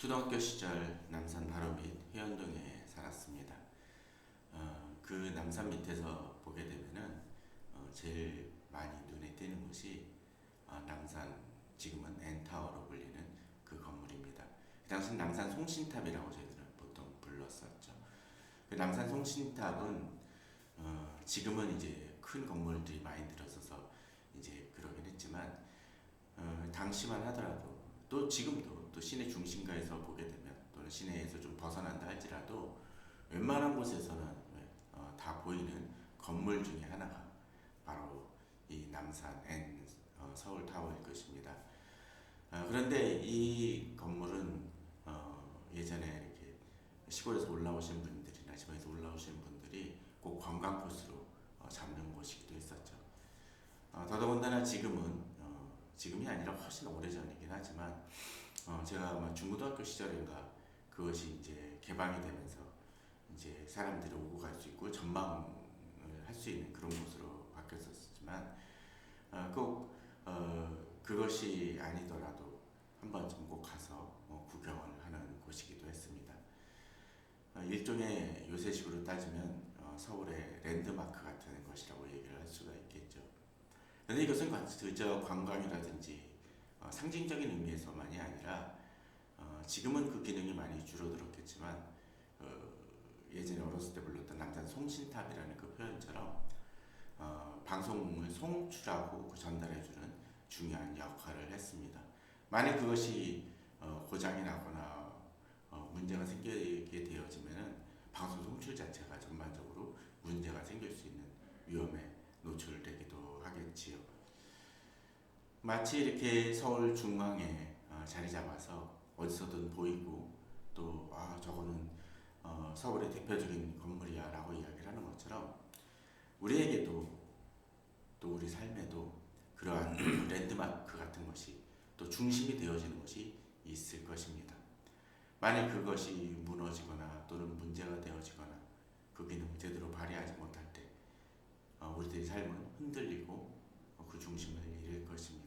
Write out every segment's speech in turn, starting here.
초등학교 시절 남산 바로 밑 해연동에 살았습니다. 그 남산 밑에서 보게 되면은 제일 많이 눈에 띄는 곳이 남산, 지금은 N타워로 불리는 그 건물입니다. 그 당시 남산 송신탑이라고 저희들은 보통 불렀었죠. 그 남산 송신탑은 지금은 이제 큰 건물들이 많이 들어서서 이제 그러긴 했지만 당시만 하더라도 또 지금도 또 시내 중심가에서 보게 되면 또는 시내에서 좀 벗어난다 할지라도 웬만한 곳에서는 다 보이는 건물 중에 하나가 바로 이 남산 N 서울타워일 것입니다. 그런데 이 건물은 예전에 이렇게 시골에서 올라오신 분들이나 지방에서 올라오신 분들이 꼭 관광 코스로 잡는 곳이기도 했었죠. 더더군다나 지금이 아니라 훨씬 오래전이긴 하지만 제가 아마 중고등학교 시절인가 그것이 이제 개방이 되면서 이제 사람들이 오고 갈 수 있고 전망을 할 수 있는 그런 곳으로 바뀌었었지만 그것이 아니더라도 한 번쯤 꼭 가서 구경을 하는 곳이기도 했습니다. 일종의 요새식으로 따지면 서울의 랜드마크 같은 것이라고 얘기를 할 수가 있겠죠. 그런데 이것은 그저 관광이라든지 상징적인 의미에서만이 아니라 지금은 그 기능이 많이 줄어들었겠지만 예전에 어렸을 때 불렀던 남산 송신탑이라는 그 표현처럼 방송을 송출하고 전달해주는 중요한 역할을 했습니다. 만약 그것이 고장이 나거나 문제가 생기게 되어지면은 방송 송출 자체가 전반적으로 문제가 생길 수 있는 위험에 노출되기도 하겠지요. 마치 이렇게 서울 중앙에 자리 잡아서 어디서든 보이고 또 저거는 서울의 대표적인 건물이야 라고 이야기를 하는 것처럼 우리에게도 또 우리 삶에도 그러한 랜드마크 같은 것이 또 중심이 되어지는 것이 있을 것입니다. 만약 그것이 무너지거나 또는 문제가 되어지거나 그 기능을 제대로 발휘하지 못할 때 우리들의 삶은 흔들리고 그 중심을 잃을 것입니다.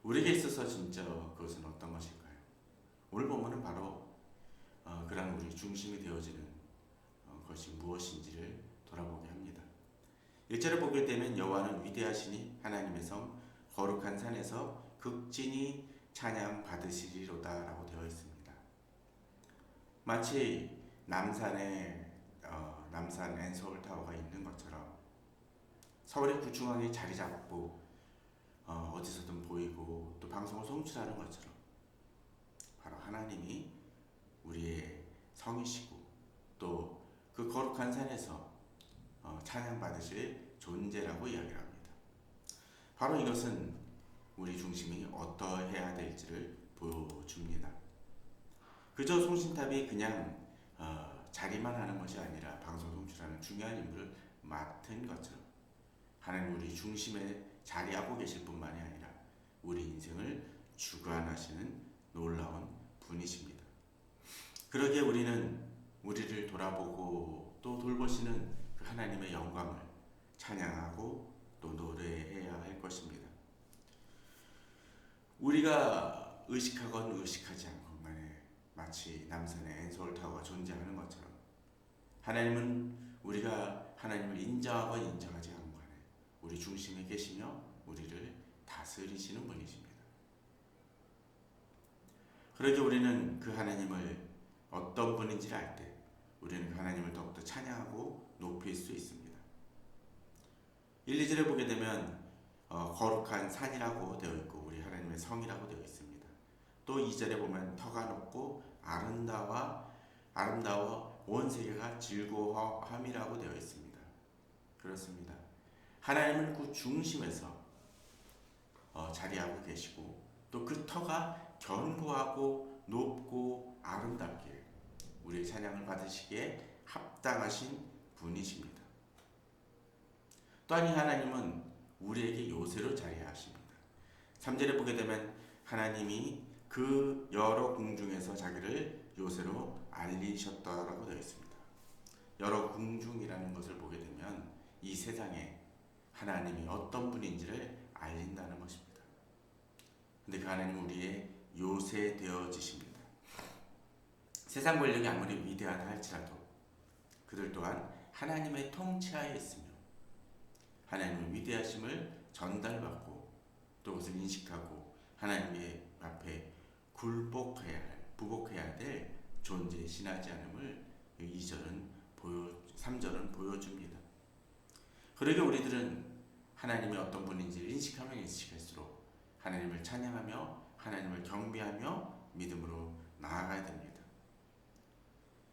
우리에게 있어서 진짜 그것은 어떤 것일까요? 오늘 본문은 바로 그러한 우리 중심이 되어지는 것이 무엇인지를 돌아보게 합니다. 1절을 보게 되면 여호와는 위대하시니 하나님의 성 거룩한 산에서 극진히 찬양 받으시리로다 라고 되어 있습니다. 마치 남산에 남산 N 서울타워가 있는 것처럼 서울의 구중앙에 자리 잡고 어디서든 보이고 또 방송을 송출하는 것처럼 바로 하나님이 우리의 성이시고 또 그 거룩한 산에서 찬양받으실 존재라고 이야기를 합니다. 바로 이것은 우리 중심이 어떠해야 될지를 보여줍니다. 그저 송신탑이 그냥 자리만 하는 것이 아니라 방송 송출하는 중요한 임무를 맡은 것처럼 하나님 우리 중심에 자리하고 계실 뿐만이 아니라 우리 인생을 주관하시는 놀라운 분이십니다. 그러기에 우리는 우리를 돌아보고 또 돌보시는 그 하나님의 영광을 찬양하고 또 노래해야 할 것입니다. 우리가 의식하건 의식하지 않건 간에 마치 남산의 N서울타워가 존재하는 것처럼 하나님은 우리가 하나님을 인정하건 인정하지 않건 간에 우리 중심에 계시며 우리를 다스리시는 분이십니다. 그러기에 우리는 그 하나님을 어떤 분인지를 알 때 우리는 그 하나님을 더욱더 찬양하고 높일 수 있습니다. 1, 2절에 보게 되면 거룩한 산이라고 되어 있고 우리 하나님의 성이라고 되어 있습니다. 또 2절에 보면 터가 높고 아름다워 온 세계가 즐거워함이라고 되어 있습니다. 그렇습니다. 하나님은 그 중심에서 자리하고 계시고 또 그 터가 견고하고 높고 아름답게 우리의 찬양을 받으시기에 합당하신 분이십니다. 또한 이 하나님은 우리에게 요새로 자리하십니다. 3절에 보게 되면 하나님이 그 여러 궁중에서 자기를 요새로 알리셨다라고 되어 있습니다. 여러 궁중이라는 것을 보게 되면 이 세상에 하나님이 어떤 분인지를 알린다는 것입니다. 근데 그 하나님은 우리의 요새 되어지십니다. 세상 권력이 아무리 위대하다 할지라도 그들 또한 하나님의 통치하에 있으며 하나님의 위대하심을 전달받고 또 그것을 인식하고 하나님의 앞에 부복해야 될 존재에 지나지 않음을 3절은 보여줍니다. 그러게 우리들은 하나님이 어떤 분인지를 인식하면 인식할수록 하나님을 찬양하며 하나님을 경배하며 믿음으로 나아가야 됩니다.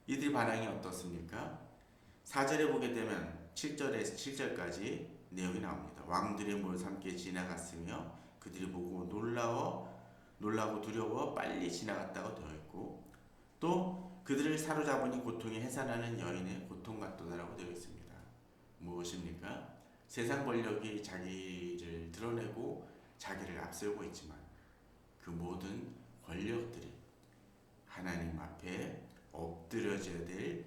이들의 반응이 어떻습니까? 4절에 보게 되면 7절까지 내용이 나옵니다. 왕들의 모여서 함께 지나갔으며 그들이 보고 놀라고 두려워 빨리 지나갔다고 되어 있고 또 그들을 사로잡으니 고통이 해산하는 여인의 고통 같도다라고 되어 있습니다. 무엇입니까? 세상 권력이 자기를 드러내고 자기를 앞세우고 있지만 그 모든 권력들이 하나님 앞에 엎드려져야 될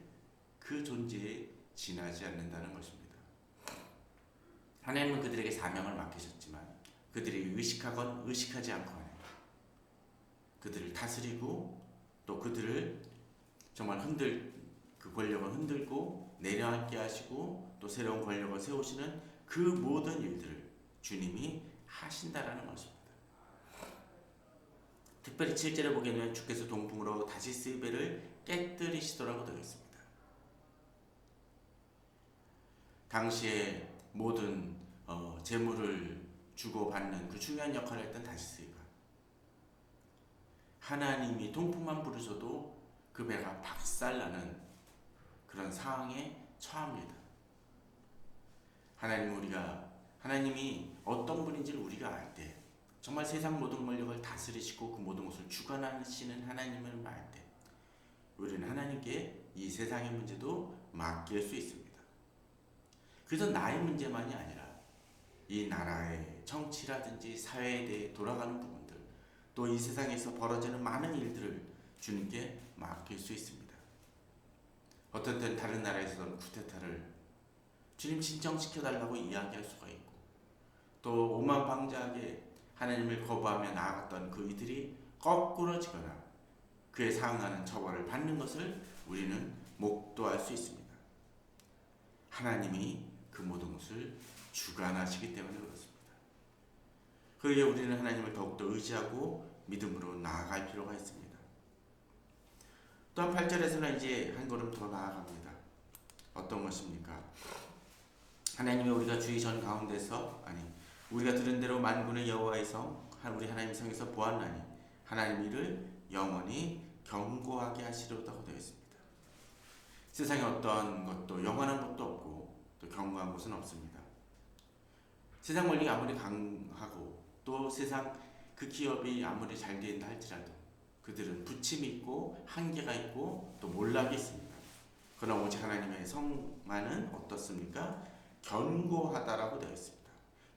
그 존재에 지나지 않는다는 것입니다. 하나님은 그들에게 사명을 맡기셨지만 그들이 의식하건 의식하지 않건 그들을 다스리고 또 그들을 정말 그 권력을 흔들고 내려앉게 하시고 또 새로운 권력을 세우시는 그 모든 일들을 주님이 하신다라는 것입니다. 특별히 7절에 보게 되면 주께서 동풍으로 다시스의 배를 깨뜨리시더라고 되어 있습니다. 당시에 모든 재물을 주고받는 그 중요한 역할을 했던 다시스가 하나님이 동풍만 부르셔도 그 배가 박살나는 그런 상황에 처합니다. 하나님이 어떤 분인지를 우리가 알 때 정말 세상 모든 권력을 다스리시고 그 모든 것을 주관하시는 하나님을 알 때 우리는 하나님께 이 세상의 문제도 맡길 수 있습니다. 그래서 나의 문제만이 아니라 이 나라의 정치라든지 사회에 대해 돌아가는 부분들 또 이 세상에서 벌어지는 많은 일들을 주님께 맡길 수 있습니다. 어떤 때는 다른 나라에서는 쿠데타를 주님 신청시켜달라고 이야기할 수가 있고 또 오만방자하게 하나님을 거부하며 나아갔던 그 이들이 거꾸로 지거나 그에 상응하는 처벌을 받는 것을 우리는 목도할 수 있습니다. 하나님이 그 모든 것을 주관하시기 때문에 그렇습니다. 그러기에 우리는 하나님을 더욱더 의지하고 믿음으로 나아갈 필요가 있습니다. 또한 8절에서는 이제 한 걸음 더 나아갑니다. 어떤 것입니까? 하나님이 우리가 주의 전 가운데서 우리가 들은 대로 만군의 여호와의 성 우리 하나님 성에서 보았나니 하나님 이를 영원히 경고하게 하시려고 되어 있습니다. 세상에 어떤 것도 영원한 것도 없고 또 경고한 것은 없습니다. 세상 권력이 아무리 강하고 또 세상 그 기업이 아무리 잘 된다 할지라도 그들은 부침이 있고 한계가 있고 또 몰락이 있습니다. 그러나 오직 하나님의 성만은 어떻습니까? 견고하다라고 되어 있습니다.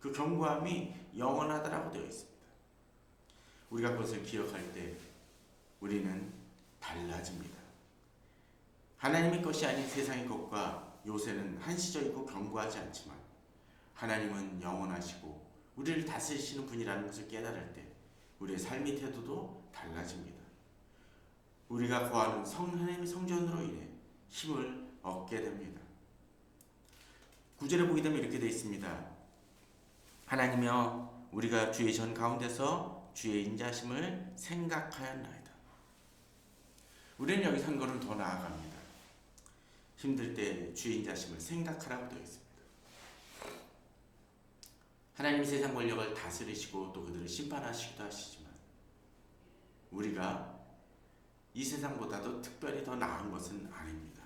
그 견고함이 영원하다라고 되어 있습니다. 우리가 그것을 기억할 때 우리는 달라집니다. 하나님의 것이 아닌 세상의 것과 요새는 한시적이고 견고하지 않지만 하나님은 영원하시고 우리를 다스리시는 분이라는 것을 깨달을 때 우리의 삶의 태도도 달라집니다. 우리가 거하는 하나님의 성전으로 인해 힘을 얻게 됩니다. 9절에 보게 되면 이렇게 되어 있습니다. 하나님이여 우리가 주의 전 가운데서 주의 인자심을 생각하였나이다. 우리는 여기서 한 걸음 더 나아갑니다. 힘들 때 주의 인자심을 생각하라고 되어 있습니다. 하나님이 세상 권력을 다스리시고 또 그들을 심판하시기도 하시지만 우리가 이 세상보다도 특별히 더 나은 것은 아닙니다.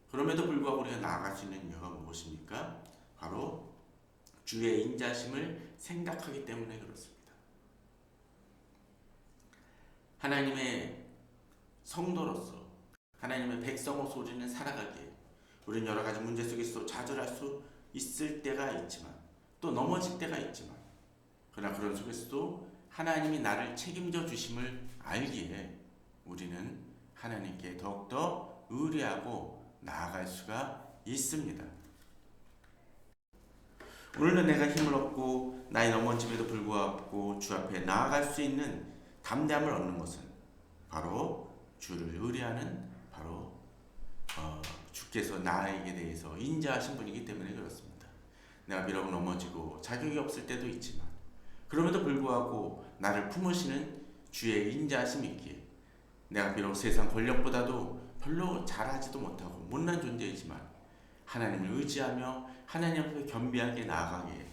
그럼에도 불구하고 우리가 나아갈 수 있는 이유가 무엇입니까? 바로 주의 인자심을 생각하기 때문에 그렇습니다. 하나님의 성도로서 하나님의 백성으로서 우리는 살아가기에 우리는 여러 가지 문제 속에서 좌절할 수 있을 때가 있지만 또 넘어질 때가 있지만 그러나 그런 속에서도 하나님이 나를 책임져 주심을 알기에 우리는 하나님께 더욱더 의뢰하고 나아갈 수가 있습니다. 오늘은 내가 힘을 얻고 나의 넘어짐에도 불구하고 주 앞에 나아갈 수 있는 담대함을 얻는 것은 바로 주를 의뢰하는 바로 주께서 나에게 대해서 인자하신 분이기 때문에 그렇습니다. 내가 비록 넘어지고 자격이 없을 때도 있지만 그럼에도 불구하고 나를 품으시는 주의 인자하심이 있기에 내가 비록 세상 권력보다도 별로 잘하지도 못하고 못난 존재이지만 하나님을 의지하며 하나님 앞에 겸비하게 나아가기에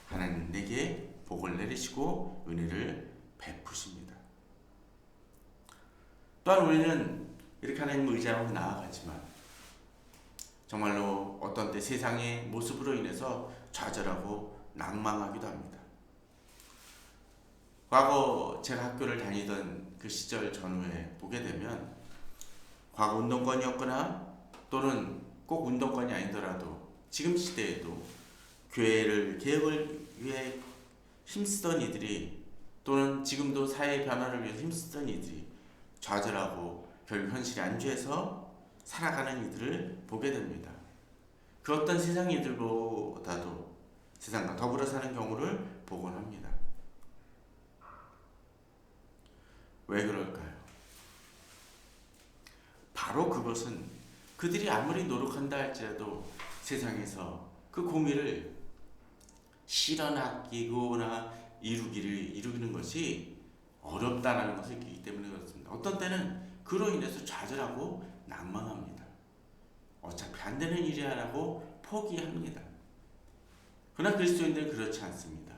하나님 내게 복을 내리시고 은혜를 베푸십니다. 또한 우리는 이렇게 하나님을 의지하고 나아가지만 정말로 어떤 때 세상의 모습으로 인해서 좌절하고 낭망하기도 합니다. 과거 제가 학교를 다니던 그 시절 전후에 보게 되면 과거 운동권이었거나 또는 꼭 운동권이 아니더라도 지금 시대에도 교회를 개혁을 위해 힘쓰던 이들이 또는 지금도 사회 변화를 위해 힘쓰던 이들이 좌절하고 결국 현실에 안주해서 살아가는 이들을 보게 됩니다. 그 어떤 세상 이들보다도 세상과 더불어 사는 경우를 보곤 합니다. 왜 그럴까요? 바로 그것은 그들이 아무리 노력한다 할지라도 세상에서 그 공의를 실현하기거나 이루기는 것이 어렵다는 것을 느끼기 때문에 그렇습니다. 어떤 때는 그로 인해서 좌절하고 낭망합니다. 어차피 안 되는 일이라고 포기합니다. 그러나 그리스도인들은 그렇지 않습니다.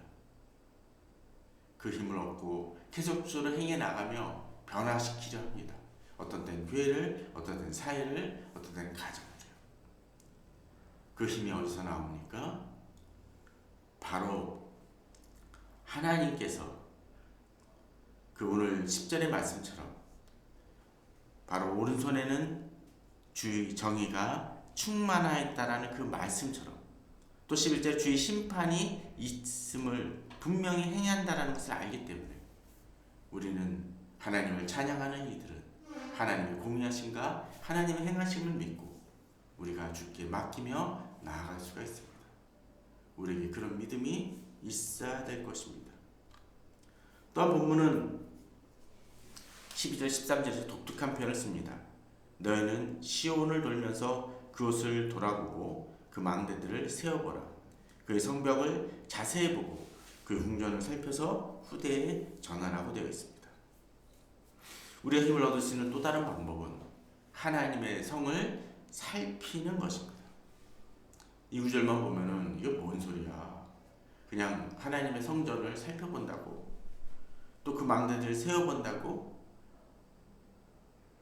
그 힘을 얻고 계속적으로 행해 나가며 변화시키려 합니다. 어떤 때는 교회를, 어떤 때는 사회를, 어떤 때는 가정을요. 그 힘이 어디서 나옵니까? 바로 하나님께서 그 오늘 10절의 말씀처럼 바로 오른손에는 주의 정의가 충만하였다라는 그 말씀처럼 또 11절 주의 심판이 있음을 분명히 행한다라는 것을 알기 때문에 우리는 하나님을 찬양하는 이들은 하나님의 공의하심과 하나님의 행하심을 믿고 우리가 주께 맡기며 나아갈 수가 있습니다. 우리에게 그런 믿음이 있어야 될 것입니다. 또한 본문은 12절 13절에서 독특한 표현을 씁니다. 너희는 시온을 돌면서 그곳을 돌아보고 그 망대들을 세어보라. 그의 성벽을 자세히 보고 그 궁전을 살펴서 후대에 전하라고 되어 있습니다. 우리가 힘을 얻을 수 있는 또 다른 방법은 하나님의 성을 살피는 것입니다. 이 구절만 보면은 이거 뭔 소리야? 그냥 하나님의 성전을 살펴본다고 또 그 망대들을 세어본다고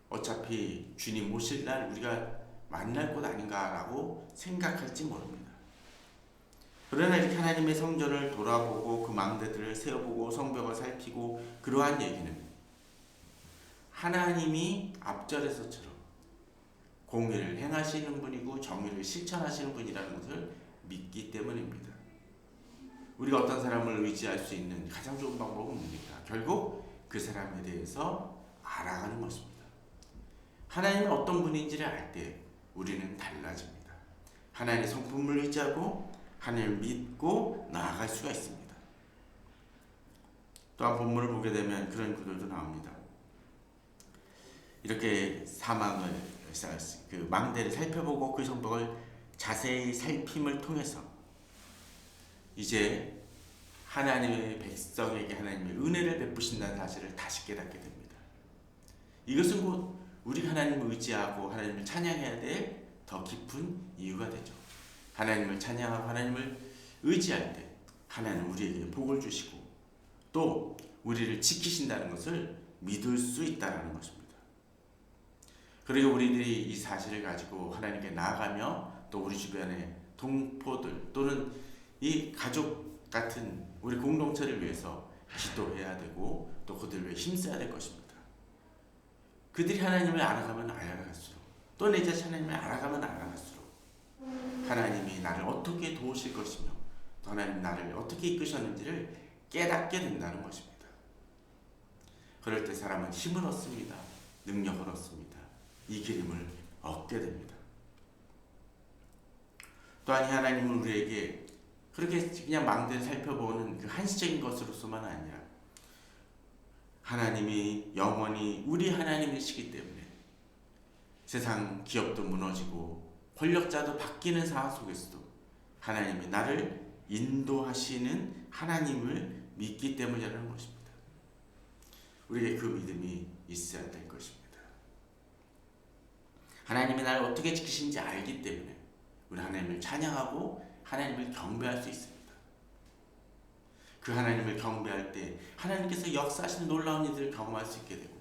어차피 주님 오실 날 우리가 만날 곳 아닌가라고 생각할지 모릅니다. 그러나 이렇게 하나님의 성전을 돌아보고 그 망대들을 세어보고 성벽을 살피고 그러한 얘기는 하나님이 앞절에서처럼 공의를 행하시는 분이고 정의를 실천하시는 분이라는 것을 믿기 때문입니다. 우리가 어떤 사람을 의지할 수 있는 가장 좋은 방법은 뭡니까? 결국 그 사람에 대해서 알아가는 것입니다. 하나님은 어떤 분인지를 알 때 우리는 달라집니다. 하나님의 성품을 의지하고 하나님을 믿고 나아갈 수가 있습니다. 또한 본문을 보게 되면 그런 구절도 나옵니다. 이렇게 사망을 그 망대를 살펴보고 그 성벽을 자세히 살핌을 통해서 이제 하나님의 백성에게 하나님의 은혜를 베푸신다는 사실을 다시 깨닫게 됩니다. 이것은 곧 우리가 하나님을 의지하고 하나님을 찬양해야 될 더 깊은 이유가 되죠. 하나님을 찬양하고 하나님을 의지할 때 하나님은 우리에게 복을 주시고 또 우리를 지키신다는 것을 믿을 수 있다는 것입니다. 그리고 우리들이 이 사실을 가지고 하나님께 나아가며 또 우리 주변의 동포들 또는 이 가족 같은 우리 공동체를 위해서 기도해야 되고 또 그들을 위해 힘써야 될 것입니다. 그들이 하나님을 알아가면 알아갈수록 또 내 자신 하나님을 알아가면 알아갈수록 하나님이 나를 어떻게 도우실 것이며 또 하나님 나를 어떻게 이끄셨는지를 깨닫게 된다는 것입니다. 그럴 때 사람은 힘을 얻습니다. 능력을 얻습니다. 이기림을 얻게 됩니다. 또한 하나님은 우리에게 그렇게 그냥 망대를 살펴보는 그 한시적인 것으로서만 아니라 하나님이 영원히 우리 하나님이시기 때문에 세상 기업도 무너지고 권력자도 바뀌는 상황 속에서도 하나님이 나를 인도하시는 하나님을 믿기 때문이라는 것입니다. 우리에게 그 믿음이 있어야 될 것입니다. 하나님이 나를 어떻게 지키시는지 알기 때문에 우리 하나님을 찬양하고 하나님을 경배할 수 있습니다. 그 하나님을 경배할 때 하나님께서 역사하시는 놀라운 일들을 경험할 수 있게 되고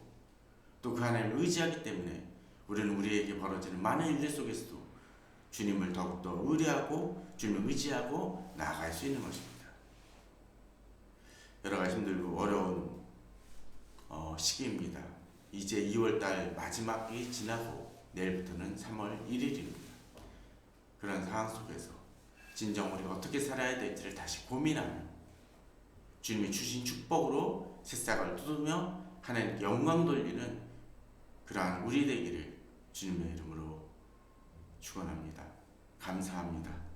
또 그 하나님을 의지하기 때문에 우리는 우리에게 벌어지는 많은 일들 속에서도 주님을 더욱더 의뢰하고 주님을 의지하고 나아갈 수 있는 것입니다. 여러 가지 힘들고 어려운 시기입니다. 이제 2월달 마지막이 지나고 내일부터는 3월 1일입니다. 그런 상황 속에서 진정 우리가 어떻게 살아야 될지를 다시 고민하며 주님이 주신 축복으로 새싹을 뜯으며 하나님께 영광 돌리는 그러한 우리 되기를 주님의 이름으로 축원합니다. 감사합니다.